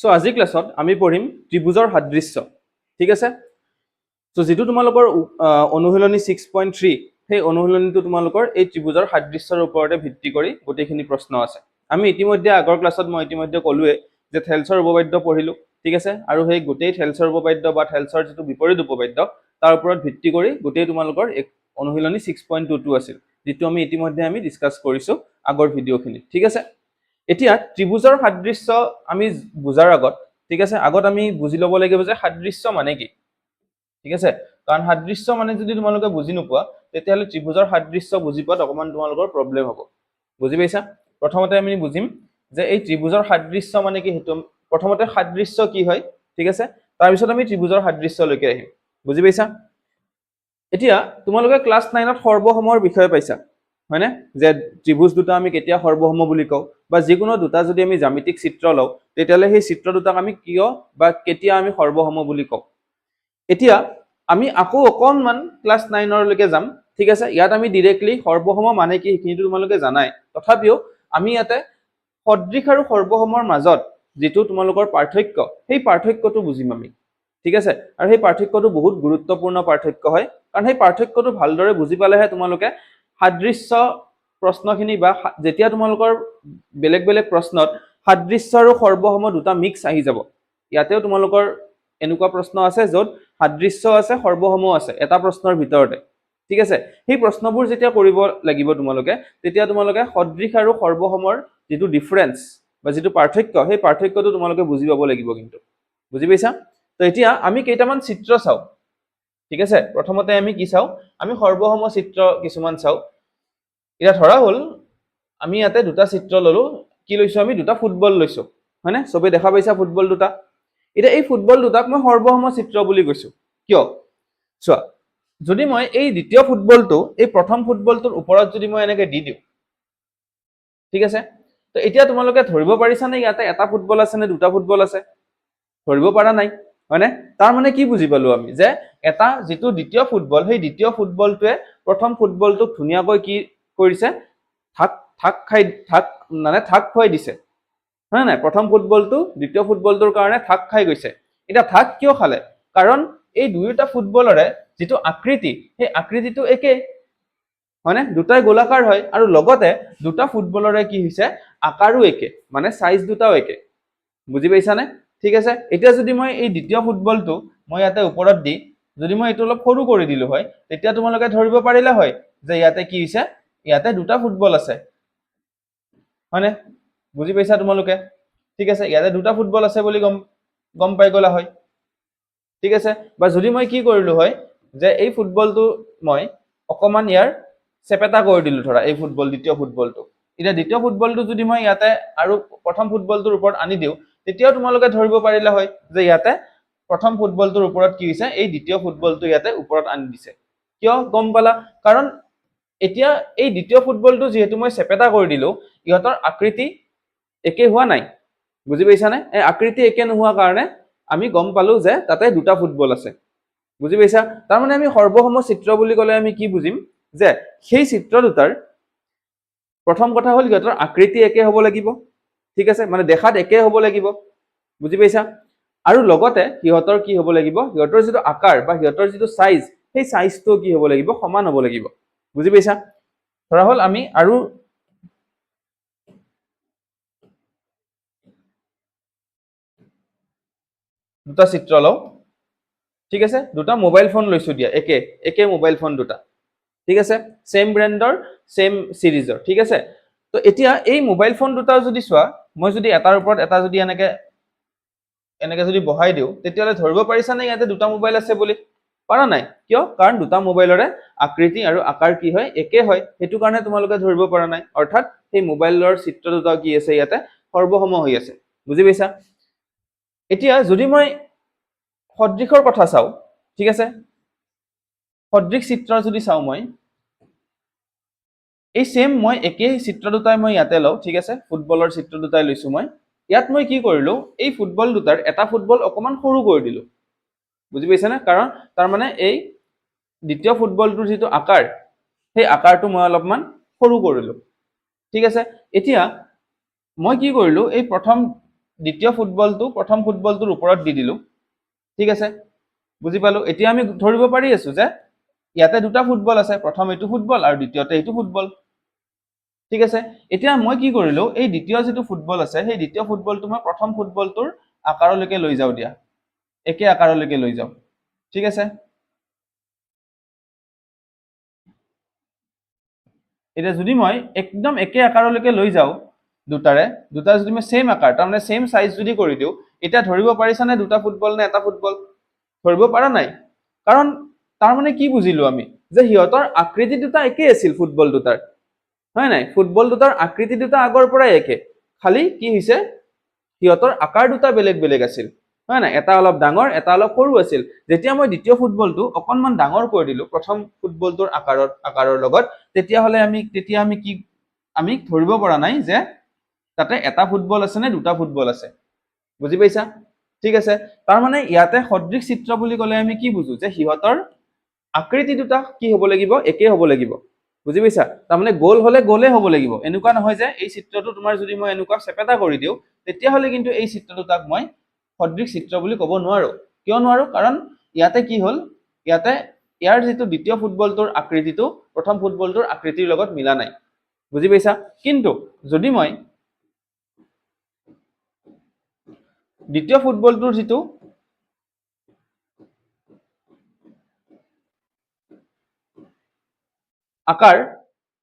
So আজি ক্লাছত আমি পঢ়িম ত্ৰিভুজৰ সাদৃশ্য ঠিক আছে সো যেটো তোমালোকৰ অনুশীলনী 6.3 সেই অনুশীলনীটো তোমালোকৰ এই ত্ৰিভুজৰ সাদৃশ্যৰ ওপৰতে ভিত্তি কৰি গোটেইখিনি প্ৰশ্ন আছে আমি ইতিমধ্যে আগৰ ক্লাছত মই ইতিমধ্যে ক'লোৱে যে থেলছৰ উপপাদ্য পঢ়িলো ঠিক আছে আৰু সেই গোটেই থেলছৰ উপপাদ্য বা থেলছৰ যেটো বিপৰীত উপপাদ্য তাৰ ওপৰত ভিত্তি কৰি গোটেই তোমালোকৰ এক অনুশীলনী 6.22 আছিল যেটো আমি ইতিমধ্যে আমি ডিসকাস কৰিছো আগৰ ভিডিওখিনি ঠিক আছে এতিয়া ত্ৰিভুজৰ সাদৃশ্য আমি বুজাৰ আগত ঠিক আছে আগত আমি বুজি ল'ব লাগিব যে সাদৃশ্য মানে কি ঠিক আছে কাৰণ সাদৃশ্য মানে যদি তোমালোকে বুজি নোপোৱা তেতিয়াহলে ত্ৰিভুজৰ সাদৃশ্য বুজি পোৱাত অকমান তোমালোকৰ প্ৰবলেম হ'ব বুজি পাইছা প্ৰথমতে আমি বুজিম যে এই ত্ৰিভুজৰ সাদৃশ্য মানে কি হেতু প্ৰথমতে সাদৃশ্য কি হয় ঠিক আছে তাৰ পিছত আমি ত্ৰিভুজৰ সাদৃশ্য লৈকে আহিম বুজি পাইছা এতিয়া তোমালোকে ক্লাস 9ত সৰ্বসমৰ বিষয় পাইছা হয়নে যে ত্ৰিভুজ দুটা আমি কেতিয়া সৰ্বসম বুলি কও বা যিকোনো দুটা যদি আমি জ্যামিতিক চিত্ৰ লও তেতিয়ালে সেই চিত্ৰ দুটাক আমি কিয় বা কেতিয়া আমি সৰ্বসম বুলি কও এতিয়া আমি আকৌ অকনমান ক্লাস 9 লৈকে যাম ঠিক আছে ইয়াত আমি ডাইৰেক্টলি সৰ্বসম মানে কি কিন্তু তোমালোকে জানাই তথাপিও আমি ইয়াতে সদৃশ আৰু সৰ্বসমৰ মাজত যেটো তোমালোকৰ পাৰ্থক্য সেই পাৰ্থক্যটো বুজিম আমি ঠিক আছে আৰু সেই পাৰ্থক্যটো বহুত গুৰুত্বপূৰ্ণ পাৰ্থক্য হয় কাৰণ সেই পাৰ্থক্যটো ভালদৰে বুজি পালেহে তোমালোকে সাদৃশ্য প্ৰশ্নখিনি বা যেতিয়া তোমালোকৰ বেলেগ বেলেগ প্ৰশ্নত সাদৃশ্য আৰু সৰ্বসম দুটা মিক্স আহি যাব ইয়াতেও তোমালোকৰ এনেকুৱা প্ৰশ্ন আছে যত সাদৃশ্য আছে সৰ্বসম আছে এটা প্ৰশ্নৰ ভিতৰতে ঠিক আছে সেই প্ৰশ্নবোৰ যেতিয়া কৰিব লাগিব তোমালোকে তেতিয়া তোমালোকে সদৃশ আৰু সৰ্বসমৰ যেটো ডিফাৰেন্স বা যেটো পাৰ্থক্য সেই পাৰ্থক্যটো তোমালোকে বুজি পাব লাগিব কিন্তু বুজি পাইছা তো এতিয়া আমি কেইটামান চিত্ৰ চাও ঠিক আছে প্ৰথমতে আমি কি চাও আমি সৰ্বসম চিত্ৰ কিছুমান চাও এটা ধৰা হল আমি ইয়াতে দুটা চিত্ৰ ললো কি লৈছো আমি দুটা ফুটবল লৈছো হয়নে সবে দেখা পাইছা ফুটবল দুটা এটা এই ফুটবল দুটাক মই সৰ্বসম চিত্ৰ বুলি কৈছো কিয় চোৱা যদি মই এই দ্বিতীয় ফুটবলটো এই প্ৰথম ফুটবলটোৰ ওপৰত যদি মই এনেকে দি দিও ঠিক আছে তো এতিয়া তোমালোকে ধৰিব পাৰিছা নে ইয়াতে এটা ফুটবল আছে নে দুটা ফুটবল আছে ধৰিব পৰা নাই হয়নে তাৰ মানে কি বুজি পালো আমি যে এটা যেটো দ্বিতীয় ফুটবল সেই দ্বিতীয় ফুটবলটোৱে প্ৰথম ফুটবলটোক ধুনিয়াকৈ কি কৰিছে থাক খুৱাই দিছে হয় নাই প্ৰথম ফুটবলটো দ্বিতীয় ফুটবলটোৰ কাৰণে থাক খাই গৈছে এটা থাক কিয় খালে কাৰণ এই দুইটা ফুটবলৰে যেটো আকৃতি সেই আকৃতিটো একে হয়নে দুটাই গোলাকাৰ হয় আৰু লগতে দুটা ফুটবলৰে কি হৈছে আকাৰো একে মানে সাইজ দুটাও একে বুজি পাইছা নে ঠিক আছে এতিয়া যদি মই এই দ্বিতীয় ফুটবলটো মই ইয়াতে ওপৰত দি যদি মই এটো অলপ সৰু কৰি দিলো হয় তেতিয়া তোমালোকে ধৰিব পাৰিলা হয় যে ইয়াতে কি হৈছে ইয়াতে দুটা ফুটবল আছে হয়নে বুজি পাইছা তোমালোকে ঠিক আছে ইয়াতে দুটা ফুটবল আছে বুলি গম পাই গলা হয় ঠিক আছে বা যদি মই কি কৰিলো হয় যে এই ফুটবলটো মই অকমান ইয়াৰ চেপেটা কৰি দিলো ধৰা এই ফুটবল দ্বিতীয় ফুটবলটো এটা দ্বিতীয় ফুটবলটো যদি মই ইয়াতে আৰু প্ৰথম ফুটবলটোৰ ওপৰত আনি দিও তেতিয়াও তোমালোকে ধৰিব পাৰিলা হয় যে ইয়াতে প্ৰথম ফুটবলটোৰ ওপৰত কি হৈছে এই দ্বিতীয় ফুটবলটো ইয়াতে ওপৰত আনি দিছে কিয় গম পালা কাৰণ এতিয়া এই দ্বিতীয় ফুটবলটো যেহেতু মই চেপেটা কৰি দিলো ইহতৰ আকৃতি একে হোৱা নাই বুজি পাইছা নে এই আকৃতি একে নোহোৱা কাৰণে আমি গম পালো যে তাতে দুটা ফুটবল আছে বুজি পাইছা তাৰ মানে আমি সৰ্বসম চিত্ৰ বুলি ক'লে আমি কি বুজিম যে সেই চিত্ৰ দুটাৰ প্ৰথম কথা হল ইহতৰ আকৃতি একে হ'ব লাগিব ঠিক আছে মানে দেখাত একে হ'ব লাগিব বুজি পাইছা আৰু লগতে ইহতৰ কি হ'ব লাগিব ইহতৰ যেটো আকাৰ বা ইহতৰ যেটো সাইজ সেই সাইজটো কি হ'ব লাগিব সমান হ'ব লাগিব বুজি পাইছা ধৰা হল আমি আৰু দুটা চিত্ৰ লও ঠিক আছে দুটা মোবাইল ফোন লৈছো দিয়া একে মোবাইল ফোন দুটা ঠিক আছে সেম ব্ৰ্যান্ডৰ সেম সিৰিজৰ ঠিক আছে তো এতিয়া এই মোবাইল ফোন দুটা যদি চোৱা মই যদি এটাৰ ওপৰত এটা যদি এনেকে যদি বহাই দিও তেতিয়ালে ধৰিব পাৰিছা নে ইয়াতে দুটা মোবাইল আছে বুলি পাৰা নাই কিয় কাৰণ দুটা মোবাইলৰে আকৃতি আৰু আকাৰ কি হয় একে হয় হেতু কাৰণে তোমালোকে ধৰিব পৰা নাই অৰ্থাৎ এই মোবাইলৰ চিত্ৰ দুটা কি আছে ইয়াতে সৰ্বসম হৈ আছে বুজি পাইছা এতিয়া যদি মই সদৃশৰ কথা চাও ঠিক আছে সদৃশ চিত্ৰ যদি চাও মই এই সেম মই একেই চিত্ৰ দুটাই মই ইয়াতে লও ঠিক আছে ফুটবলৰ চিত্ৰ দুটাই লৈছো মই ইয়াত মই কি কৰিলো এই ফুটবল দুটাৰ এটা ফুটবল অকমান সৰু কৰি দিলো বুজি পাইছা না কাৰণ তাৰ মানে এই দ্বিতীয় ফুটবলটোৰ যেটো আকাৰ সেই আকাৰটো মই অলপমান সৰু কৰিলো ঠিক আছে এতিয়া মই কি কৰিলো এই প্ৰথম দ্বিতীয় ফুটবলটো প্ৰথম ফুটবলটোৰ ওপৰত দি দিলোঁ, ঠিক আছে, বুজি পালোঁ। এতিয়া আমি ধৰিব পাৰি আছোঁ যে ইয়াতে দুটা ফুটবল আছে, প্ৰথম এইটো ফুটবল আৰু দ্বিতীয়তে এইটো ফুটবল, ঠিক আছে। এতিয়া মই কি কৰিলোঁ, এই দ্বিতীয় যিটো ফুটবল আছে সেই দ্বিতীয় ফুটবলটো মই প্ৰথম ফুটবলটোৰ আকাৰলৈকে লৈ যাওঁ দিয়া, একে আকাৰলৈকে লৈ যাওঁ, ঠিক আছে। এতিয়া যদি মই একদম একে আকাৰলৈকে লৈ যাওঁ দুটা যদি মই ছেম আকাৰ তাৰমানে ছেম চাইজ যদি কৰি দিওঁ, এতিয়া ধৰিব পাৰিছানে দুটা ফুটবল নে এটা ফুটবল? ধৰিব পৰা নাই, কাৰণ তাৰমানে কি বুজিলো আমি যে সিহঁতৰ আকৃতি দুটা একেই আছিল ফুটবল দুটাৰ, হয় নাই? ফুটবল দুটাৰ আকৃতি দুটা আগৰ পৰাই একে, খালি কি হৈছে সিহঁতৰ আকাৰ দুটা বেলেগ বেলেগ আছিল, হয় নাই? এটা অলপ ডাঙৰ এটা অলপ সৰু আছিল। যেতিয়া মই দ্বিতীয় ফুটবলটো অকণমান ডাঙৰ কৰি দিলোঁ প্ৰথম ফুটবলটোৰ আকাৰৰ লগত, তেতিয়া আমি কি আমি ধৰিব পৰা নাই যে তাতে এটা ফুটবল আছে নে দুটা ফুটবল আছে, বুজি পাইছা? ঠিক আছে, তাৰমানে ইয়াতে সদৃশ চিত্ৰ বুলি ক'লে আমি কি বুজো যে সিহঁতৰ আকৃতি দুটা কি হ'ব লাগিব, একে হ'ব লাগিব, বুজি পাইছা? তাৰমানে গোল হ'লে গোলে হ'ব লাগিব, এনেকুৱা নহয় যে এই চিত্ৰটো তোমাৰ যদি মই এনেকুৱা চেপেটা কৰি দিওঁ তেতিয়াহ'লে কিন্তু এই চিত্ৰ দুটাক মই সদৃশ চিত্ৰ বুলি ক'ব নোৱাৰো। কিয় নোৱাৰো? কাৰণ ইয়াতে কি হ'ল, ইয়াতে ইয়াৰ যিটো দ্বিতীয় ফুটবলটোৰ আকৃতিটো প্ৰথম ফুটবলটোৰ আকৃতিৰ লগত মিলা নাই, বুজি পাইছা? কিন্তু যদি মই দ্বিতীয় ফুটবলটোৰ যিটো আকাৰ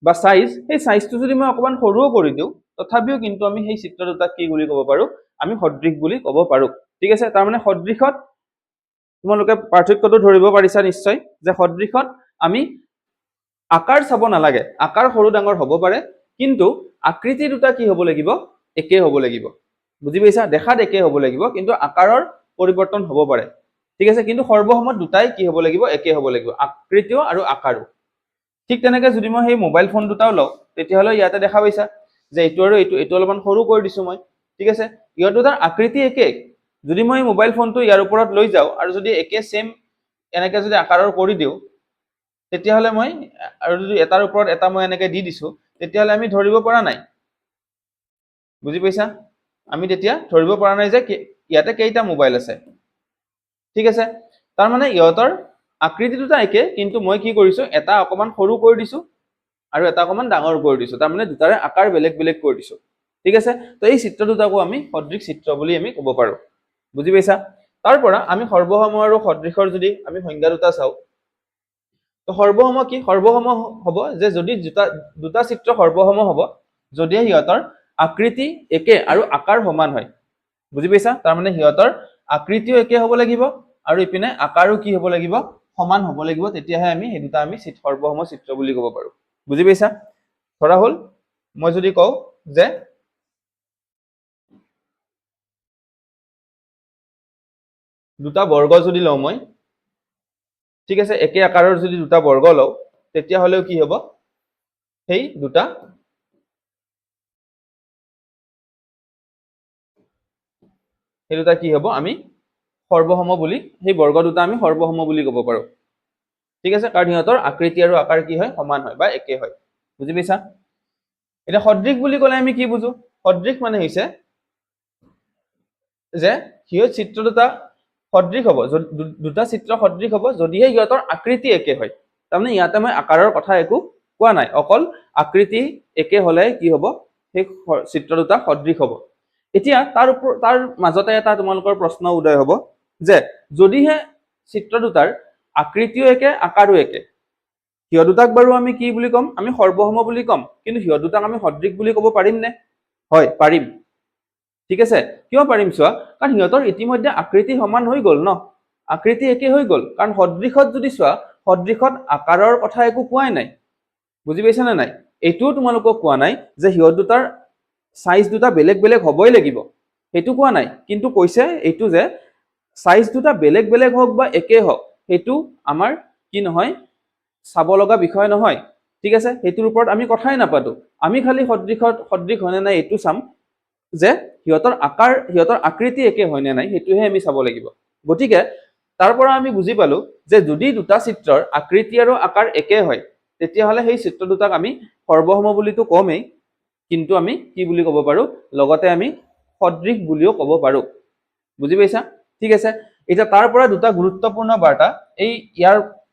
বা সাইজ, সেই সাইজটো যদি মই অকণমান সৰুও কৰি দিওঁ তথাপিও কিন্তু আমি সেই চিত্ৰ দুটাক কি বুলি ক'ব পাৰো, আমি সদৃশ বুলি ক'ব পাৰো, ঠিক আছে। তাৰমানে সদৃশত তোমালোকে পাৰ্থক্যটো ধৰিব পাৰিছা নিশ্চয়, যে সদৃশত আমি আকাৰ চাব নালাগে, আকাৰ সৰু ডাঙৰ হ'ব পাৰে কিন্তু আকৃতি দুটা কি হ'ব লাগিব, একে হ'ব লাগিব, বুজি পাইছা? দেখাত একে হ'ব লাগিব কিন্তু আকাৰৰ পৰিৱৰ্তন হ'ব পাৰে, ঠিক আছে। কিন্তু সৰ্বসমত দুটাই কি হ'ব লাগিব, একে হ'ব লাগিব, আকৃতিও আৰু আকাৰো। ঠিক তেনেকে যদি মই সেই মোবাইল ফোন দুটাও লওঁ তেতিয়াহ'লে ইয়াতে দেখা পাইছা যে এইটো আৰু এইটো অলপমান সৰু কৰি দিছো মই, ঠিক আছে। ইহঁত দুটাৰ আকৃতি একে, যদি মই মোবাইল ফোনটো ইয়াৰ ওপৰত লৈ যাওঁ আৰু যদি একে ছেম এনেকে যদি আকাৰৰ কৰি দিওঁ তেতিয়াহ'লে মই আৰু যদি এটাৰ ওপৰত এটা মই এনেকে দি দিছো তেতিয়াহ'লে আমি ধৰিব পৰা নাই, বুজি পাইছা? আমি তেতিয়া ধৰিব পৰা নাই যে ইয়াতে কেইটা মোবাইল আছে, ঠিক আছে। তাৰমানে ইহঁতৰ আকৃতি দুটা একে কিন্তু মই কি কৰিছো, এটা অকণমান সৰু কৰি দিছো আৰু এটা অকণমান ডাঙৰ কৰি দিছো, তাৰমানে দুটাৰে আকাৰ বেলেগ বেলেগ কৰি দিছো, ঠিক আছে। তো এই চিত্ৰ দুটাকো আমি সদৃশ চিত্ৰ বুলি আমি ক'ব পাৰো, বুজি পাইছা? তাৰ পৰা আমি সৰ্বসম আৰু সদৃশৰ যদি আমি সংজ্ঞা দুটা চাওঁ, তো সৰ্বসম কি? সৰ্বসম হ'ব যে যদি দুটা চিত্ৰ সৰ্বসম হ'ব যদিহে সিহঁতৰ আকৃতি একে আৰু আকাৰ সমান হয়, বুজি পাইছা? তাৰমানে সিহঁতৰ আকৃতিও একে হ'ব লাগিব আৰু ইপিনে আকাৰো কি হ'ব লাগিব, সমান হ'ব লাগিব, তেতিয়াহে আমি সেই দুটা আমি সৰ্বসম চিত্ৰ বুলি ক'ব পাৰো, বুজি পাইছা? ধৰা হ'ল মই যদি কওঁ যে দুটা বৰ্গ যদি লওঁ মই, ঠিক আছে, একে আকাৰৰ যদি দুটা বৰ্গ লওঁ তেতিয়াহ'লেও কি হ'ব, সেই দুটা কি হ'ব, আমি সৰ্বসম বুলি, সেই বৰ্গ দুটা আমি সৰ্বসম বুলি ক'ব পাৰো, ঠিক আছে। কাৰণ সিহঁতৰ আকৃতি আৰু আকাৰ কি হয়, সমান হয় বা একে হয়, বুজি পাইছা? এতিয়া সদৃশ বুলি ক'লে আমি কি বুজো? সদৃশ মানে হৈছে যে সিহঁত চিত্ৰ দুটা সদৃশ হ'ব, দুটা চিত্ৰ সদৃশ হ'ব যদিহে সিহঁতৰ আকৃতি একে হয়। তাৰমানে ইয়াতে মই আকাৰৰ কথা একো কোৱা নাই, অকল আকৃতি একে হ'লে কি হ'ব, সেই চিত্ৰ দুটা সদৃশ হ'ব। এতিয়া তাৰ মাজতে এটা তোমালোকৰ প্ৰশ্ন উদয় হ'ব যে যদিহে চিত্ৰ দুটাৰ আকৃতিও একে আকাৰো একে, সিহঁত দুটাক বাৰু আমি কি বুলি ক'ম, আমি সৰ্বসম বুলি ক'ম, কিন্তু সিহঁত দুটাক আমি সদৃশ বুলি ক'ব পাৰিম নে? হয়, পাৰিম, ঠিক আছে। কিয় পাৰিম চোৱা, কাৰণ সিহঁতৰ ইতিমধ্যে আকৃতি সমান হৈ গ'ল ন, আকৃতি একে হৈ গ'ল। কাৰণ সদৃশত যদি চোৱা, সদৃশত আকাৰৰ কথা একো কোৱাই নাই, বুজি পাইছা নে নাই? এইটোও তোমালোকক কোৱা নাই যে সিহঁত দুটাৰ সাইজ দুটা বেলেগ বেলেগ হ'বই লাগিব, সেইটো কোৱা নাই, কিন্তু কৈছে এইটো যে সাইজ দুটা বেলেগ বেলেগ হওক বা একে হওক সেইটো আমাৰ কি নহয়, চাব লগা বিষয় নহয়, ঠিক আছে। সেইটোৰ ওপৰত আমি কথাই নাপাতো, আমি খালি সদৃশ হয় নে নাই এইটো চাম, যে সিহঁতৰ আকৃতি একে হয় নে নাই সেইটোহে আমি চাব লাগিব। গতিকে তাৰ পৰা আমি বুজি পালো যে যদি দুটা চিত্ৰৰ আকৃতি আৰু আকাৰ একে হয় তেতিয়াহ'লে সেই চিত্ৰ দুটাক আমি সৰ্বসম বুলিতো কমেই, কিন্তু আমি কি বুলি ক'ব পাৰো, লগতে আমি সদৃশ বুলিও ক'ব পাৰো বুজি পাইছা ঠিক আছে এটা তাৰ পৰা দুটা গুৰুত্বপূৰ্ণ বাৰ্তা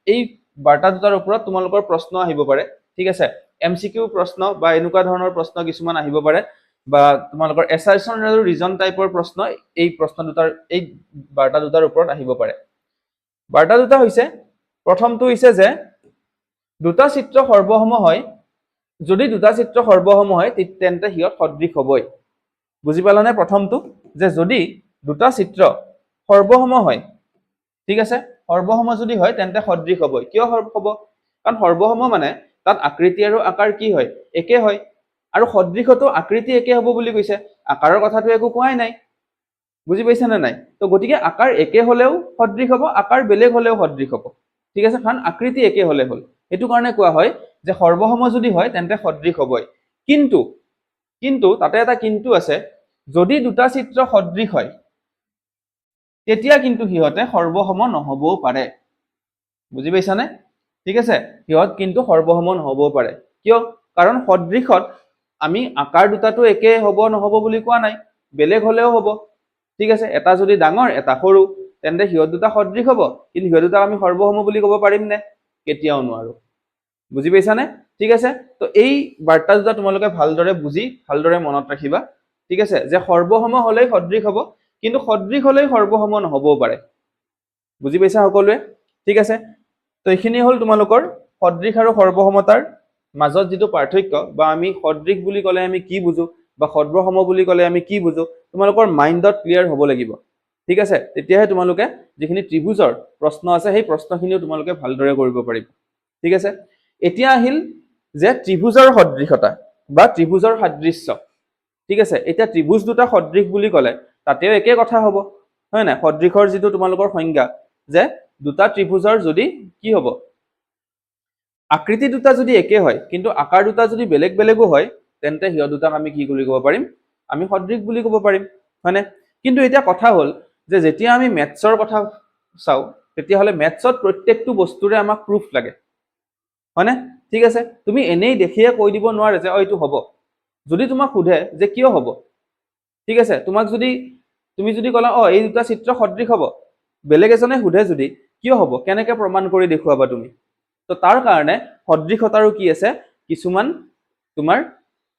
এই বাৰ্তা দুটাৰ ওপৰত তোমালোকৰ প্ৰশ্ন আহিব পাৰে ঠিক আছে এমসিকিউ প্ৰশ্ন বা এনেকুৱা ধৰণৰ প্ৰশ্ন কিছুমান আহিব পাৰে বা তোমালোকৰ এছাৰশন আৰু ৰিজন টাইপৰ প্ৰশ্ন এই প্ৰশ্ন দুটাৰ এই বাৰ্তা দুটাৰ ওপৰত আহিব পাৰে বাৰ্তা দুটা হৈছে প্ৰথমটো হৈছে যে দুটা চিত্ৰ সৰ্বসম হয় যদি দুটা চিত্ৰ সৰ্বসম হয় তেন্তে হিয়ত সদৃশ হ'বই বুজি পালানে প্ৰথমটো যে যদি দুটা চিত্ৰ সৰ্বসম হয় ঠিক আছে সৰ্বসম যদি হয় তেন্তে সদৃশ হ'বই কিয় হ'ব কাৰণ সৰ্বসম মানে তাত আকৃতি আৰু আকাৰ কি হয় একে হয় আৰু সদৃশতো আকৃতি একে হ'ব বুলি কৈছে আকাৰৰ কথাটো একো কোৱাই নাই বুজি পাইছা নে নাই তো গতিকে আকাৰ একে হলেও সদৃশ হ'ব আকাৰ বেলেগ হলেও সদৃশ হ'ব ঠিক আছে কাৰণ আকৃতি একে হলে হল এটো কাৰণে কোৱা হয় যে সৰ্বসম যদি হয় তেন্তে সদৃশ হ'বই কিন্তু তাতে এটা কিন্তু আছে যদি দুটা চিত্ৰ সদৃশ হয় তেতিয়া কিন্তু হিয়তে সৰ্বসম নহবও পাৰে বুজি পাইছানে ঠিক আছে হিয়ত কিন্তু সৰ্বসম নহবও পাৰে কিয় কাৰণ সদৃশত আমি আকাৰ দুটাটো একে হ'ব নহব বুলি কোৱা নাই বেলেগ হলেও হ'ব ঠিক আছে এটা যদি ডাঙৰ এটা সৰু তেন্তে হিয়ত দুটা সদৃশ হ'ব কিন্তু হিয়ত দুটা আমি সৰ্বসম বুলি ক'ব পাৰিম নে কেতিয়াও নোৱাৰো বুজি পাইছানে ঠিক আছে তো এই বাৰ্তা দুটা তোমালোকে ভালদৰে বুজি ভালদৰে মনত ৰাখিবা ঠিক আছে যে সৰ্বসম হলেই সদৃশ হ'ব কিন্তু সদৃশ হলেই সৰ্বসম নহবও পাৰে বুজি পাইছা সকলোৱে ঠিক আছে তো এইখিনি হল তোমালোকৰ সদৃশ আৰু সৰ্বসমতাৰ মাজত যেটো পাৰ্থক্য বা আমি সদৃশ বুলি ক'লে আমি কি বুজো বা সৰ্বসম বুলি ক'লে আমি কি বুজো তোমালোকৰ মাইন্ডত ক্লিয়াৰ হ'ব লাগিব ঠিক আছে তেতিয়াহে তোমালোকে যিখিনি ত্ৰিভুজৰ প্ৰশ্ন আছে সেই প্ৰশ্নখিনিও তোমালোকে ভালদৰে কৰিব পাৰিবা ঠিক আছে এতিয়া আহিল যে ত্ৰিভুজৰ সদৃশতা বা ত্ৰিভুজৰ সাদৃশ্য ঠিক আছে এতিয়া ত্ৰিভুজ দুটা সদৃশ বুলি ক'লে তাতেও একে কথা হ'ব হয় না সদৃশৰ যেটো তোমালোকৰ সংজ্ঞা যে দুটা ত্ৰিভুজৰ যদি কি হ'ব আকৃতি দুটা যদি একে হয় কিন্তু আকাৰ দুটা যদি বেলেগ বেলেগো হয় তেন্তে হিয় দুটাক আমি কি বুলি ক'ব পাৰিম আমি সদৃশ বুলি ক'ব পাৰিম হয়নে কিন্তু এতিয়া কথা হ'ল যে যেতিয়া আমি মেথছৰ কথা চাও তেতিয়া হলে মেথছত প্ৰত্যেকটো বস্তুৰে আমাক প্ৰুফ লাগে হয়নে ঠিক আছে তুমি এনেই দেখিয়ে কৈ দিব নোৱাৰে যে এইটো হ'ব যদি তোমাক সোধে যে কিয় হ'ব ঠিক আছে তোমাক যদি তুমি যদি কলা এই দুটা চিত্ৰ সদৃশ হ'ব বেলেগ এজনে সোধে যদি কিয় হ'ব কেনেকৈ প্ৰমাণ কৰি দেখুৱাবা তুমি তো তাৰ কাৰণে সদৃশতাৰো কি আছে কিছুমান তোমাৰ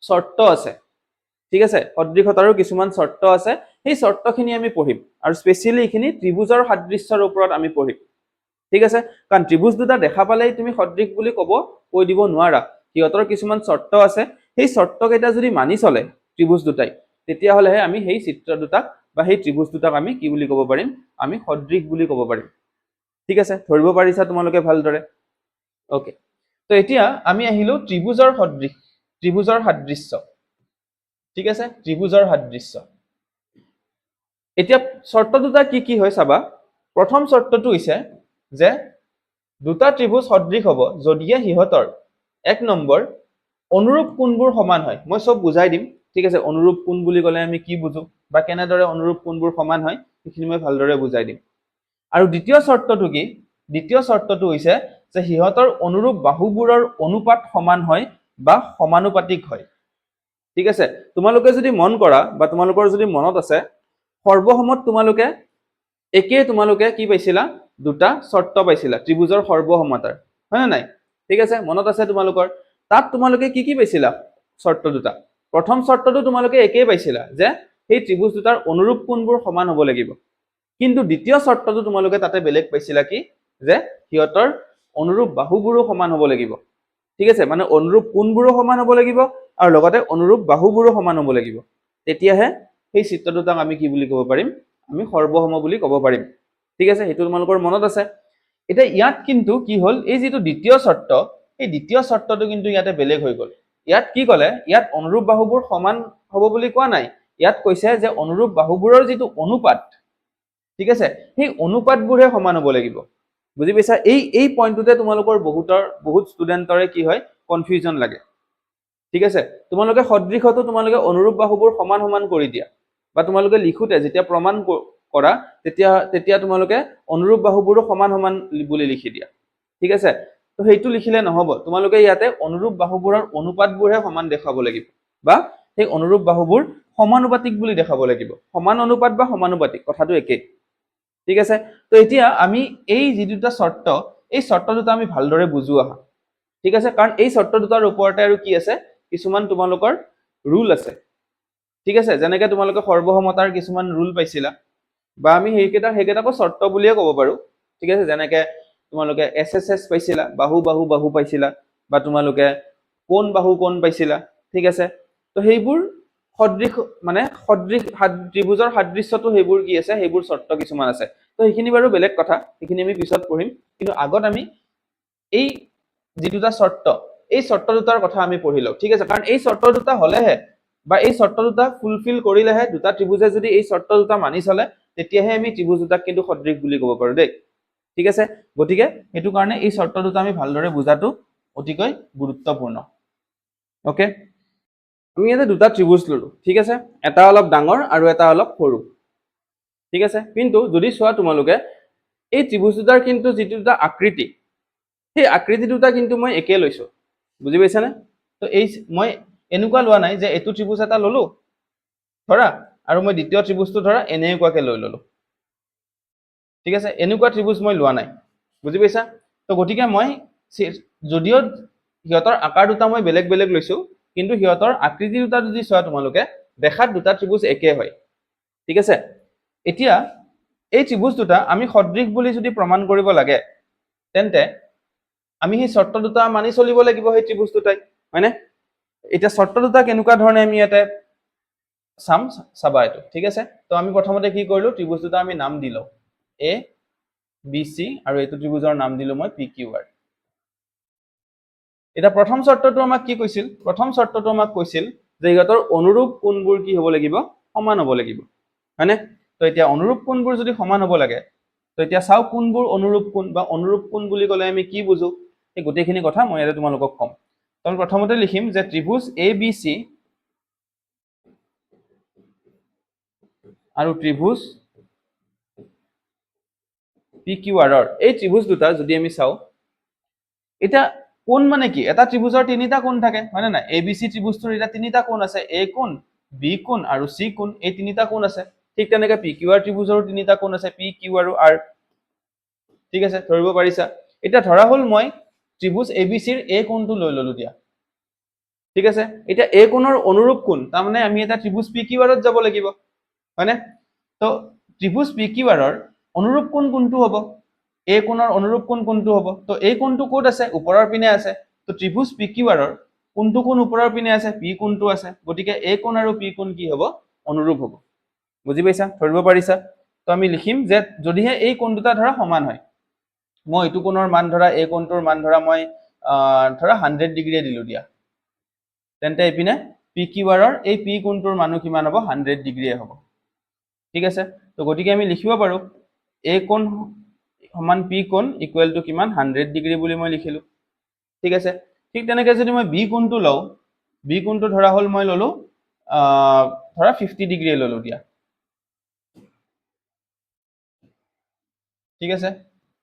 শৰ্ত আছে ঠিক আছে সদৃশতাৰো কিছুমান শৰ্ত আছে সেই শৰ্তখিনি আমি পঢ়িম আৰু স্পেশালি এইখিনি ত্ৰিভুজৰ সাদৃশ্যৰ ওপৰত আমি পঢ়িম ঠিক আছে কাৰণ ত্ৰিভুজ দুটা দেখা পালেই তুমি সদৃশ বুলি কৈ দিব নোৱাৰা হিয়তৰ কিছুমান শৰ্ত আছে সেই শৰ্ত কেইটা যদি মানি চলে ত্ৰিভুজ দুটাই তেতিয়া হলেহে আমি সেই চিত্ৰ দুটাক বা সেই ত্ৰিভুজ দুটাক আমি কি বুলি ক'ব পাৰিম আমি সদৃশ বুলি ক'ব পাৰিম ঠিক আছে ধৰিব পাৰিছা তোমালোকে ভালদৰে ওকে তো এতিয়া আমি আহিলো ত্ৰিভুজৰ সদৃশ ত্ৰিভুজৰ সাদৃশ্য ঠিক আছে ত্ৰিভুজৰ সাদৃশ্য এতিয়া শৰ্ত দুটা কি হয় চাবা প্ৰথম শৰ্তটো হৈছে যে দুটা ত্ৰিভুজ সদৃশ হ'ব যদিহে হিহতৰ এক নম্বৰ অনুৰূপ কোণবোৰ সমান হয় মই সব বুজাই দিম ঠিক আছে অনুৰূপ কোণ বুলি ক'লে আমি কি বুজো বা কেনেদৰে অনুৰূপ কোণবোৰ সমান হয় এইখিনি মই ভালদৰে বুজাই দিম আৰু দ্বিতীয় শৰ্তটো কি দ্বিতীয় শৰ্তটো হৈছে যে হিহতৰ অনুৰূপ বাহুবোৰৰ অনুপাত সমান হয় বা সমানুপাতিক হয় ঠিক আছে তোমালোকে যদি মন কৰা বা তোমালোকৰ যদি মনত আছে সৰ্বসমত তোমালোকে তোমালোকে কি পাইছিলা দুটা শৰ্ত পাইছিলা ত্ৰিভুজৰ সৰ্বসমতাৰ হয় না নাই ঠিক আছে মনত আছে তোমালোকৰ তাত তোমালোকে কি পাইছিলা শৰ্ত দুটা প্ৰথম শৰ্তটো তোমালোকে একেই পাইছিলা যে সেই ত্ৰিভুজ দুটাৰ অনুৰূপ কোণবোৰ সমান হ'ব লাগিব কিন্তু দ্বিতীয় শৰ্তটো তোমালোকে তাতে বেলেগ পাইছিলা কি যে হিয়তৰ অনুৰূপ বাহুবোৰো সমান হ'ব লাগিব ঠিক আছে মানে অনুৰূপ কোণবোৰো সমান হ'ব লাগিব আৰু লগতে অনুৰূপ বাহুবোৰো সমান হ'ব লাগিব তেতিয়াহে সেই চিত্ৰ দুটাক আমি কি বুলি ক'ব পাৰিম আমি সৰ্বসম বুলি ক'ব পাৰিম ঠিক আছে হেতু তোমালোকৰ মনত আছে এতিয়া ইয়াত কিন্তু কি হ'ল এই যেটো দ্বিতীয় শৰ্ত এই দ্বিতীয় শৰ্তটো কিন্তু ইয়াতে বেলেগ হৈ গ'ল ইয়াত কি ক'লে ইয়াত অনুৰূপ বাহুবোৰ সমান হ'ব বুলি কোৱা নাই ইয়াত কৈছে যে অনুৰূপ বাহুবোৰৰ যেটো অনুপাত ঠিক আছে সেই অনুপাতবোৰহে সমান হ'ব লাগিব বুজি পাইছা এই পইণ্টটোতে তোমালোকৰ বহুত ষ্টুডেণ্টৰে কি হয় কনফিউজন লাগে ঠিক আছে তোমালোকে সদৃশতো তোমালোকে অনুৰূপ বাহুবোৰ সমান সমান কৰি দিয়া বা তোমালোকে লিখোতে যেতিয়া প্ৰমাণ কৰা তেতিয়া তোমালোকে অনুৰূপ বাহুবোৰো সমান সমান বুলি লিখি দিয়া ঠিক আছে তো হেইটো লিখিলে নহব তোমালোকে ইয়াতে অনুৰূপ বাহুবোৰৰ অনুপাতবোৰহে সমান দেখাব লাগিব বা সেই অনুৰূপ বাহুবোৰ সমানুপাতিক বুলি দেখাব লাগিব সমান অনুপাত বা সমানুপাতিক কথাটো একেই ঠিক আছে তো এতিয়া আমি এই যি দুটা শৰ্ত এই শৰ্ত দুটা আমি ভালদৰে বুজো আহা ঠিক আছে কাৰণ এই শৰ্ত দুটাৰ ওপৰতে আৰু কি আছে কিছুমান তোমালোকৰ ৰুল আছে ঠিক আছে যেনেকৈ তোমালোকে সৰ্বসমতাৰ কিছুমান ৰুল পাইছিলা বা আমি সেইকেইটাকো শৰ্ত বুলিয়ে ক'ব পাৰো ঠিক আছে যেনেকৈ তোমালোকে এছএছএছ পাইছিলা বাহু বাহু বাহু পাইছিলা বা তোমালোকে কোণ বাহু কোণ পাইছিলা ঠিক আছে তো সেইবোৰ সদৃশ মানে ত্ৰিভুজৰ সাদৃশ্যটো সেইবোৰ কি আছে সেইবোৰ শৰ্ত কিছুমান আছে তো সেইখিনি বাৰু বেলেগ কথা সেইখিনি আমি পিছত পঢ়িম কিন্তু আগত আমি এই যি দুটা শৰ্ত এই শৰ্ত দুটাৰ কথা আমি পঢ়ি লওঁ ঠিক আছে কাৰণ এই শৰ্ত দুটা হলেহে বা এই শৰ্ত দুটা ফুলফিল কৰিলেহে দুটা ত্ৰিভুজে যদি এই শৰ্ত দুটা মানি চলে তেতিয়াহে আমি ত্ৰিভুজ দুটাক কিন্তু সদৃশ বুলি ক'ব পাৰো দেই ঠিক আছে গতিকে সেইটো কাৰণে এই শৰ্ত দুটা আমি ভালদৰে বুজাটো অতিকৈ গুৰুত্বপূৰ্ণ ওকে আমি ইয়াতে দুটা ত্ৰিভুজ ললো ঠিক আছে এটা অলপ ডাঙৰ আৰু এটা অলপ সৰু ঠিক আছে কিন্তু যদি চোৱা তোমালোকে এই ত্ৰিভুজ দুটাৰ কিন্তু যিটো দুটা আকৃতি সেই আকৃতি দুটা কিন্তু মই একে লৈছো বুজি পাইছানে তো এই মই এনেকুৱা লোৱা নাই যে এইটো ত্ৰিভুজ এটা ললো ধৰা আৰু মই দ্বিতীয় ত্ৰিভুজটো ধৰা এনেকুৱাকে লৈ ললো ঠিক আছে এনেকুৱা ত্ৰিভুজ মই লোৱা নাই বুজি পাইছা তো গতিকে মই যদিও সিহঁতৰ আকাৰ দুটা মই বেলেগ বেলেগ লৈছো কিন্তু সিহঁতৰ আকৃতি দুটা যদি চোৱা তোমালোকে দেখাত দুটা ত্ৰিভুজ একে হয় ঠিক আছে এতিয়া এই ত্ৰিভুজ দুটা আমি সদৃশ বুলি যদি প্ৰমাণ কৰিব লাগে তেন্তে আমি সেই শৰ্ত দুটা মানি চলিব লাগিব সেই ত্ৰিভুজ দুটাই হয়নে এতিয়া শৰ্ত দুটা কেনেকুৱা ধৰণে আমি ইয়াতে চাম চাবা এইটো ঠিক আছে তো আমি প্ৰথমতে কি কৰিলো ত্ৰিভুজ দুটা আমি নাম দিলো এ বি চি আৰু এইটো ত্ৰিভুজৰ নাম দিলো মই পি কিউ আৰ এটা প্ৰথম শৰ্তটো আমাক কি কৈছিল প্ৰথম শৰ্তটো আমাক কৈছিল যে ইহঁতৰ অনুৰূপ কোণবোৰ কি হ'ব লাগিব সমান হ'ব লাগিব হয়নে তো এতিয়া অনুৰূপ কোণবোৰ যদি সমান হ'ব লাগে তো এতিয়া চাও কোণবোৰ অনুৰূপ কোণ বা অনুৰূপ কোণ বুলি ক'লে আমি কি বুজো এই গোটেইখিনি কথা মই ইয়াতে তোমালোকক ক'ম তো প্ৰথমতে লিখিম যে ত্ৰিভুজ এ বি চি আৰু ত্ৰিভুজ পি কিউ আৰৰ এই ত্ৰিভুজ দুটা যদি আমি চাও এটা কোণ মানে কি এটা ত্ৰিভুজৰ তিনিটা কোণ থাকে হয়নে নাই এ বি চি ত্ৰিভুজটোৰ এটা তিনিটা কোণ আছে এ কোণ বি কোণ আৰু চি কোণ এই তিনিটা কোণ আছে ঠিক তেনেকৈ পি কিউ আৰ ত্ৰিভুজৰো তিনিটা কোণ আছে পি কিউ আৰু আৰ ঠিক আছে ধৰিব পাৰিছা এতিয়া ধৰা হল মই ত্ৰিভুজ এ বি চিৰ এ কোণটো লৈ ললো দিয়া ঠিক আছে এতিয়া এ কোণৰ অনুৰূপ কোণ তাৰমানে আমি এটা ত্ৰিভুজ পি কিউ আৰত যাব লাগিব হয়নে তো ত্ৰিভুজ পি কিউ আৰৰ অনুৰূপ কোণ কোনটো হ'ব এ কোণৰ অনুৰূপ কোণ কোনটো হ'ব তো এই কোণটো ক'ত আছে ওপৰৰ পিনে আছে তো ত্ৰিভুজ পি কিউ আৰৰ কোনটো কোণ ওপৰৰ পিনে আছে পি কোণটো আছে গতিকে এ কোণ আৰু পি কোণ কি হ'ব অনুৰূপ হ'ব বুজি পাইছা ধৰিব পাৰিছা তো আমি লিখিম যে যদিহে এই কোণ দুটা ধৰা সমান হয় মই এইটো কোণৰ মান ধৰা এই কোণটোৰ মান ধৰা মই ধৰা 100 ডিগ্ৰী দিলো দিয়া তেন্তে এইপিনে পি কিউ আৰৰ এই পি কোণটোৰ মানো কিমান হ'ব 100 ডিগ্ৰী হ'ব ঠিক আছে তো গতিকে আমি লিখিব পাৰো এ কোণ সমান পি কোণ ইকুৱেল টু কিমান 100 ডিগ্ৰী বুলি মই লিখিলো ঠিক আছে ঠিক তেনেকৈ যদি মই বি কোণটো লওঁ বি কোণটো ধৰা হল মই ললো ধৰা 50 ডিগ্ৰী ললো দিয়া ঠিক আছে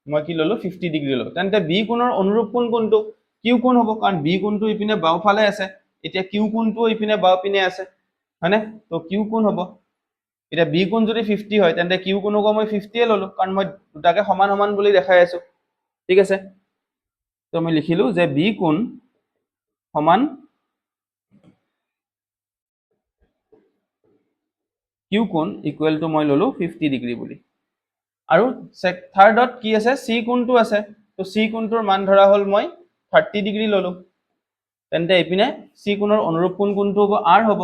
মই কি ললো 50 ডিগ্ৰী ললো তেন্তে বি কোণৰ অনুৰূপ কোণ কোনটো কিউ কোণ হ'ব কাৰণ বি কোণটো ইপিনে বাওঁফালে আছে এতিয়া কিউ কোণটো ইপিনে বাওঁ পিনে আছে হয়নে তো কিউ কোণ হ'ব এতিয়া বি কোণ যদি 50 হয় তেন্তে কিউ কোণকো মই 50 ললো কাৰণ মই দুটাকে সমান সমান বুলি দেখাই আছো ঠিক আছে তো আমি লিখিলো যে বি কোণ সমান কিউ কোণ ইকুৱেল টু মই ললো 50 ডিগ্ৰী বুলি আৰু থাৰ্ডত কি আছে চি কোণটো আছে তো চি কোণটোৰ মান ধৰা হল মই 30 ডিগ্ৰী ললো তেন্তে এইপিনে চি কোণৰ অনুৰূপ কোণ কোনটো হ'ব আৰ হ'ব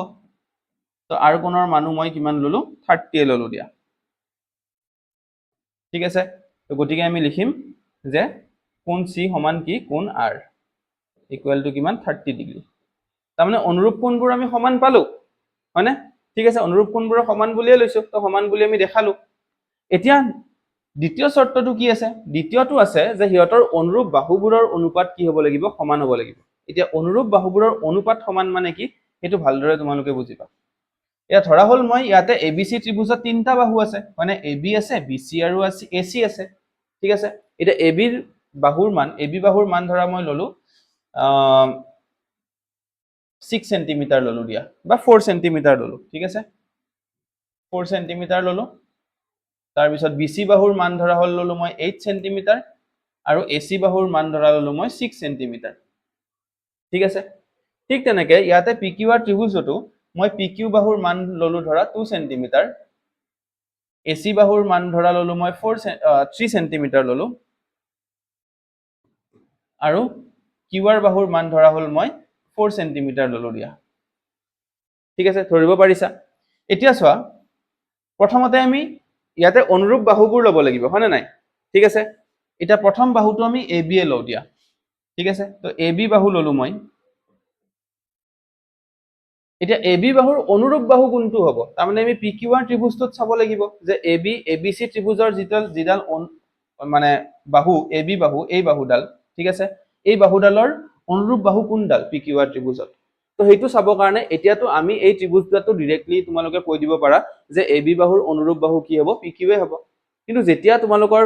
তো আৰ কোণৰ মানো মই কিমান ললো 30 ললো দিয়া ঠিক আছে তো গতিকে আমি লিখিম যে কোণ চি সমান কি কোণ আৰ ইকুৱেল টু কিমান 30 ডিগ্ৰী তাৰমানে অনুৰূপ কোণবোৰ আমি সমান পালো হয়নে ঠিক আছে অনুৰূপ কোণবোৰ সমান বুলিয়ে লৈছো তো সমান বুলি আমি দেখালো এতিয়া দ্বিতীয় শৰ্তটো কি আছে দ্বিতীয়টো আছে যে সিহঁতৰ অনুৰূপ বাহুবোৰৰ অনুপাত কি হ'ব লাগিব সমান হ'ব লাগিব এতিয়া অনুৰূপ বাহুবোৰৰ অনুপাত সমান মানে কি সেইটো ভালদৰে তোমালোকে বুজিবা এতিয়া ধৰা হল মই ইয়াতে এ বি চি ত্ৰিভুজত তিনিটা বাহু আছে মানে এ বি আছে বি চি আৰু এ চি আছে ঠিক আছে এতিয়া এ বি বাহুৰ মান ধৰা মই ললো 6 সেন্টিমিটাৰ ললো দিয়া বা 4 সেন্টিমিটাৰ ললো ঠিক আছে 4 সেন্টিমিটাৰ ললো তাৰ পিছত বিসি বাহুৰ মান ধৰা হল ললো মই 8 সেন্টিমিটাৰ আৰু এসি বাহুৰ মান ধৰা ললো মই 6 সেন্টিমিটাৰ ঠিক আছে ঠিক তেনেকে ইয়াতে পিকিউআৰ ত্ৰিভুজটো মই পিকিউ বাহুৰ মান ললো ধৰা 2 সেন্টিমিটাৰ এসি বাহুৰ মান ধৰা ললো মই 3 সেন্টিমিটাৰ ললো আৰু কিউআৰ বাহুৰ মান ধৰা হল মই 4 সেন্টিমিটাৰ ললো দিয়া ঠিক আছে ধৰিব পাৰিছা এতিয়া চোৱা প্ৰথমতে আমি ইয়াতে অনুৰূপ বাহুবোৰ লব লাগিব হয় না নাই ঠিক আছে এটা প্ৰথম বাহুটো আমি এবি এ লও দিয়া ঠিক আছে তো এবি বাহু ললো মই এতিয়া এবি বাহুৰ অনুৰূপ বাহু কোনটো হ'ব তাৰমানে আমি পিকিউআৰ ত্ৰিভুজটোত চাব লাগিব যে এবি এবিসি ত্ৰিভুজৰ যিডাল মানে বাহু এবি বাহু এই বাহুডাল ঠিক আছে এই বাহুডালৰ অনুৰূপ বাহু কোনডাল পিকিউআৰ ত্ৰিভুজত তো হেতু চাবৰ কাৰণে এতিয়াতো আমি এই ত্ৰিভুজটো ডাইৰেক্টলি তোমালোকে কৈ দিব পাৰা যে এবি বাহুৰ অনুৰূপ বাহু কি হ'ব পিকিউএ হ'ব কিন্তু যেতিয়া তোমালোকৰ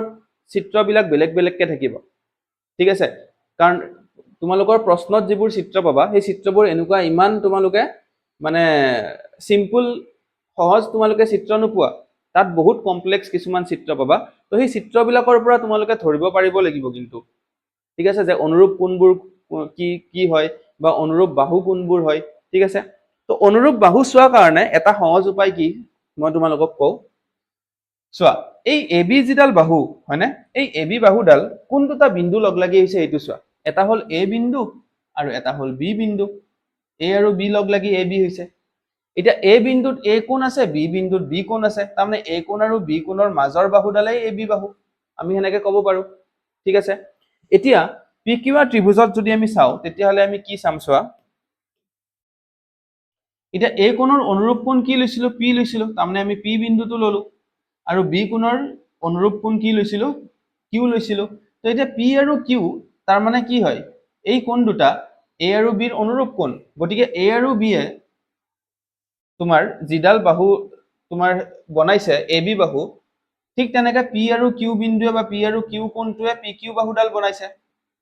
চিত্ৰবিলাক বেলেগ বেলেগকে থাকিব ঠিক আছে কাৰণ তোমালোকৰ প্ৰশ্নত যিবোৰ চিত্ৰ পাবা সেই চিত্ৰবোৰ এনেকুৱা ইমান তোমালোকে মানে সিম্পল সহজ তোমালোকে চিত্ৰ নোপোৱা তাত বহুত কমপ্লেক্স কিছুমান চিত্ৰ পাবা তো সেই চিত্ৰবিলাকৰ পৰা তোমালোকে ধৰিব পাৰিব লাগিব কিন্তু ঠিক আছে যে অনুৰূপ কোনবোৰ কি কি হয় বা অনুৰূপ বাহু কোনবোৰ হয় ঠিক আছে তো অনুৰূপ বাহু চোৱাৰ কাৰণে এটা সহজ উপায় কি মই তোমালোকক কওঁ চোৱা এই এবি যিডাল বাহু হয়নে এই এবি বাহুডাল কোন দুটা বিন্দু লগ লাগি আহিছে এইটো চোৱা এটা হল এ বিন্দু আৰু এটা হল বি বিন্দু এ আৰু বি লগ লাগি এ বি হৈছে এতিয়া এ বিন্দুত এ কোণ আছে বি বিন্দুত বি কোণ আছে তাৰমানে এ কোণ আৰু বি কোণৰ মাজৰ বাহুডালেই এ বি বাহু আমি হেনেকে ক'ব পাৰো ঠিক আছে এতিয়া পিকিউআৰ ত্ৰিভুজত যদি আমি চাও তেতিয়াহলে আমি কি চাম চোৱা এতিয়া এ কোণৰ অনুৰূপ কোণ কি লৈছিলো পি লৈছিলো তাৰমানে আমি পি বিন্দুটো ললো আৰু বি কোণৰ অনুৰূপ কোণ কি লৈছিলো কিউ লৈছিলো তো এতিয়া পি আৰু কিউ তাৰ মানে কি হয় এই কোণ দুটা এ আৰু বিৰ অনুৰূপ কোণ গতিকে এ আৰু বি এ তোমাৰ যিডাল বাহু তোমাৰ বনাইছে এ বি বাহু ঠিক তেনেকে পি আৰু কিউ বিন্দুৱে বা পি আৰু কিউ কোণটোৱে পি কিউ বাহুডাল বনাইছে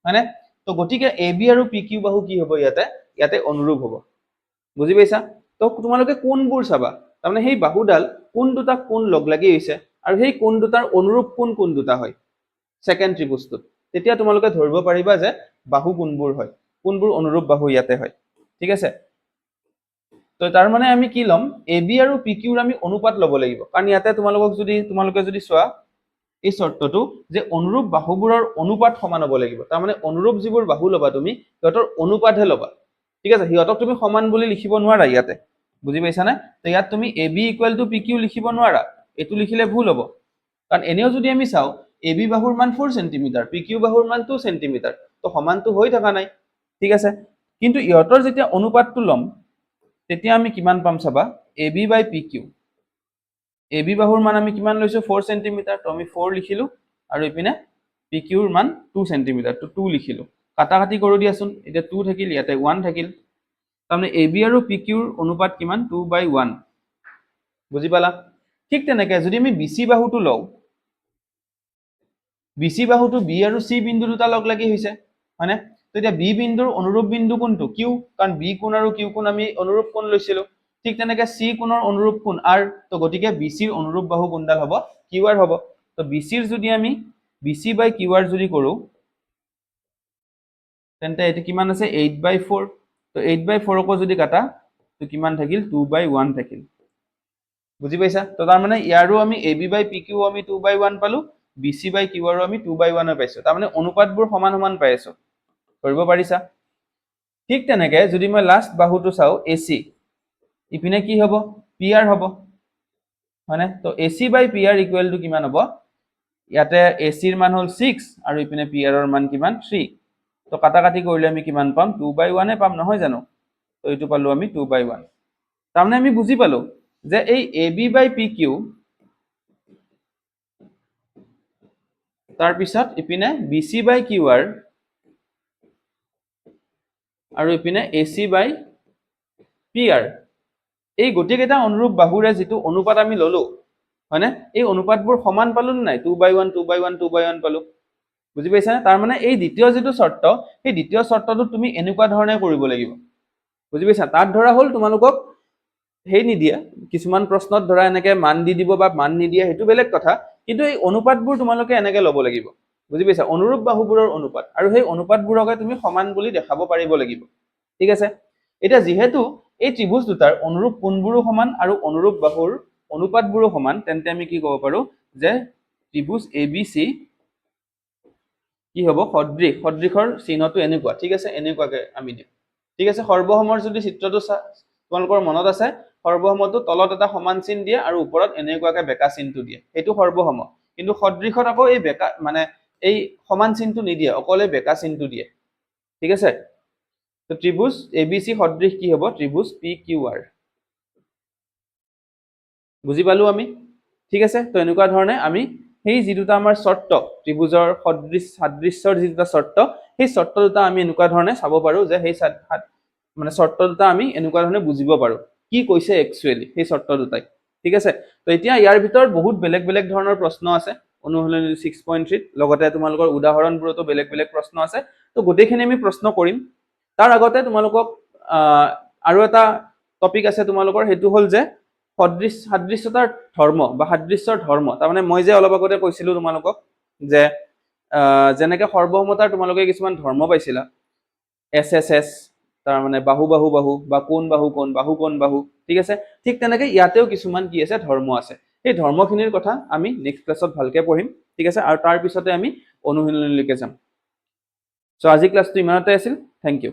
হয়নে তো গতিকে এ বি আৰু পি কিউ বাহু কি হ'ব ইয়াতে অনুৰূপ হ'ব বুজি পাইছা তো তোমালোকে কোণবোৰ চাবা তাৰমানে সেই বাহুডাল কোন দুটা কোণ লগ লাগি হৈছে আৰু সেই কোণ দুটাৰ অনুৰূপ কোন দুটা হয় সেকেন্ড ত্ৰিভুজটোত তেতিয়া তোমালোকে ধৰিব পাৰিবা যে বাহু কোনবোৰ হয় কোনবোৰ অনুৰূপ বাহু ইয়াতে হয় ঠিক আছে তো তাৰ মানে আমি কি লম এবি আৰু পিকিউৰ আমি অনুপাত লব লাগিব কাৰণ ইয়াতে তোমালোকে যদি চোৱা এই শৰ্তটো যে অনুৰূপ বাহুবোৰৰ অনুপাত সমান হ'ব লাগিব তাৰ মানে অনুৰূপ যিবোৰ বাহু লবা তুমি সিহঁতৰ অনুপাতহে লবা ঠিক আছে সিহঁতক তুমি সমান বুলি লিখিব নোৱাৰা ইয়াতে বুজি পাইছা না তো ইয়াত তুমি এবি ইকুৱেল টু পিকিউ লিখিব নোৱাৰা এটো লিখিলে ভুল হ'ব কাৰণ এনেও যদি আমি চাও এবি বাহুৰ মান 4 সেন্টিমিটাৰ পিকিউ বাহুৰ মান 2 সেন্টিমিটাৰ তো সমানটো হৈ থকা নাই ঠিক আছে কিন্তু ইহঁতৰ যেতিয়া অনুপাতটো লম তেতিয়া আমি কিমান পাম চাবা এবি বাই পিকিউ এবি বাহুৰ মান আমি কিমান লৈছো 4 সেন্টিমিটাৰ তো আমি 4 লিখিলো আৰু ইপিনে পিকিউৰ মান 2 সেন্টিমিটাৰ তো 2 লিখিলো কাটাকাটি কৰো দিয়াচোন এতিয়া 2 থাকিল ইয়াতে 1 থাকিল তাৰমানে এবি আৰু পিকিউৰ অনুপাত কিমান 2/1 বুজি পালা ঠিক তেনেকে যদি আমি বিসি বাহুটো লও বিসি বাহুটো বি আৰু সি বিন্দু দুটা লগ লাগি হৈছে হয়নে তো এতিয়া বি বিন্দুৰ অনুৰূপ বিন্দু কোনটো কিউ কাৰণ বি কোণ আৰু কিউ কোণ আমি অনুৰূপ কোণ লৈছিলো ঠিক তেনেকে সি কোণৰ অনুৰূপ কোণ আৰ তো গতিকে বিসিৰ অনুৰূপ বাহু কোনডাল হ'ব কিউআৰ হ'ব তো বিসিৰ যদি আমি বিসি বাই কিউআৰ যদি কৰো তেন্তে এটো কিমান আছে 8/4 তো 8/4 কো যদি কাটা তো কিমান থাকিল 2/1 থাকিল বুজি পাইছা তো তাৰ মানে ইয়াৰো আমি এবি বাই পিকিউ আমি 2/1 পালো বিসি বাই কিউআৰ আমি 2/1 পাইছো তাৰ মানে অনুপাতবোৰ সমান সমান পাই আছো কৰিব পাৰিছা ঠিক তেনেকে যদি মই লাষ্ট বাহুটো চাও এসি ইপিনে কি হ'ব পিআৰ হ'ব মানে তো AC by PR equal to কিমান হ'ব ইয়াতে এসিৰ মান হল 6 আৰু ইপিনে পিআৰৰ মান কিমান 3 তো কাটাকাটি কৰিলে আমি কিমান পাম 2/1 পাম নহয় জানো তো এইটো পালো আমি 2/1 তাৰমানে আমি বুজি পালো যে এই এবি বাই পিকিউ তাৰ পিছত ইপিনে বিসি বাই কিউআৰ আৰু ইপিনে এসি বাই পিআৰ এই গতিকেইটা অনুৰূপ বাহুৰে যিটো অনুপাত আমি ললো হয়নে এই অনুপাতবোৰ সমান পালো নাই 2/1 2/1 2/1 পালো বুজি পাইছা তাৰ মানে এই দ্বিতীয় যেটো শৰ্ত সেই দ্বিতীয় শৰ্তটো তুমি এনেকুৱা ধৰণে কৰিব লাগিব বুজি পাইছা তাত ধৰা হ'ল তোমালোকক সেই নিদিয়া কিছুমান প্ৰশ্নত ধৰা এনেকে মান দি দিব বা মান নিদিয়া সেইটো বেলেগ কথা কিন্তু এই অনুপাতবোৰ তোমালোকে এনেকে ল'ব লাগিব বুজি পাইছা অনুৰূপ বাহুবোৰৰ অনুপাত আৰু সেই অনুপাতবোৰকে তুমি সমান বুলি দেখাব পাৰিব লাগিব ঠিক আছে এতিয়া যিহেতু এই ত্ৰিভুজ দুটাৰ অনুৰূপ কোণবোৰো সমান আৰু অনুৰূপ বাহুৰ অনুপাতবোৰো সমান তেন্তে আমি কি ক'ব পাৰো যে ত্ৰিভুজ ABC কি হ'ব সদৃশৰ চিহ্নটো এনেকুৱা ঠিক আছে এনেকুৱাকে আমি দিম ঠিক আছে সৰ্বসমৰ যদি চিত্ৰটো তোমালোকৰ মনত আছে সৰ্বসমটো তলত এটা সমান চিন দিয়ে আৰু ওপৰত এনেকুৱাকে বেকা চিনটো দিয়ে সেইটো সৰ্বসম কিন্তু সদৃশত আকৌ এই বেকা মানে এই সমান চিনটো নিদিয়ে অকলে বেকা চিনটো দিয়ে ঠিক আছে তো ত্ৰিভুজ ABC সদৃশ কি হ'ব ত্ৰিভুজ PQR বুজি পালো আমি ঠিক আছে তো এনেকুৱা ধৰণে আমি সেই যি দুটা আমাৰ শৰ্ত ত্ৰিভুজৰ সাদৃশ্যৰ যি দুটা শৰ্ত সেই শৰ্ত দুটা আমি এনেকুৱা ধৰণে চাব পাৰো যে সেই মানে শৰ্ত দুটা আমি এনেকুৱা ধৰণে বুজিব পাৰো কি কৈছে একচুৱেলি সেই শৰ্ত দুটাই ঠিক আছে তো এতিয়া ইয়াৰ ভিতৰত বহুত বেলেগ বেলেগ ধৰণৰ প্ৰশ্ন আছে অনুশীলনী 6.3 লগতে তোমালোকৰ উদাহৰণবোৰতো বেলেগ বেলেগ প্ৰশ্ন আছে তো গোটেইখিনি আমি প্ৰশ্ন কৰিম তাৰ আগতে তোমালোকক আৰু এটা টপিক আছে তোমালোকৰ সেইটো হ'ল যে সাদৃশ্যতাৰ ধৰ্ম বা সাদৃশ্যৰ ধৰ্ম তাৰমানে মই যে অলপ আগতে কৈছিলো তোমালোকক যে যেনেকে সৰ্বসমতাৰ তোমালোকে কিছুমান ধৰ্ম পাইছিলা SSS তাৰ মানে বাহু বাহু বাহু বা কোণ বাহু কোণ বাহু কোণ বাহু ঠিক আছে ঠিক তেনেকে ইয়াতেও কিছুমান কি আছে ধৰ্ম আছে এই ধৰ্মখিনিৰ কথা আমি নেক্সট ক্লাছত ভালকে পঢ়িম ঠিক আছে আৰু তাৰ পিছতে আমি অনুশীলনীলৈকে যাম সো আজি ক্লাছটো ইমানতে আছিল থ্যাংক ইউ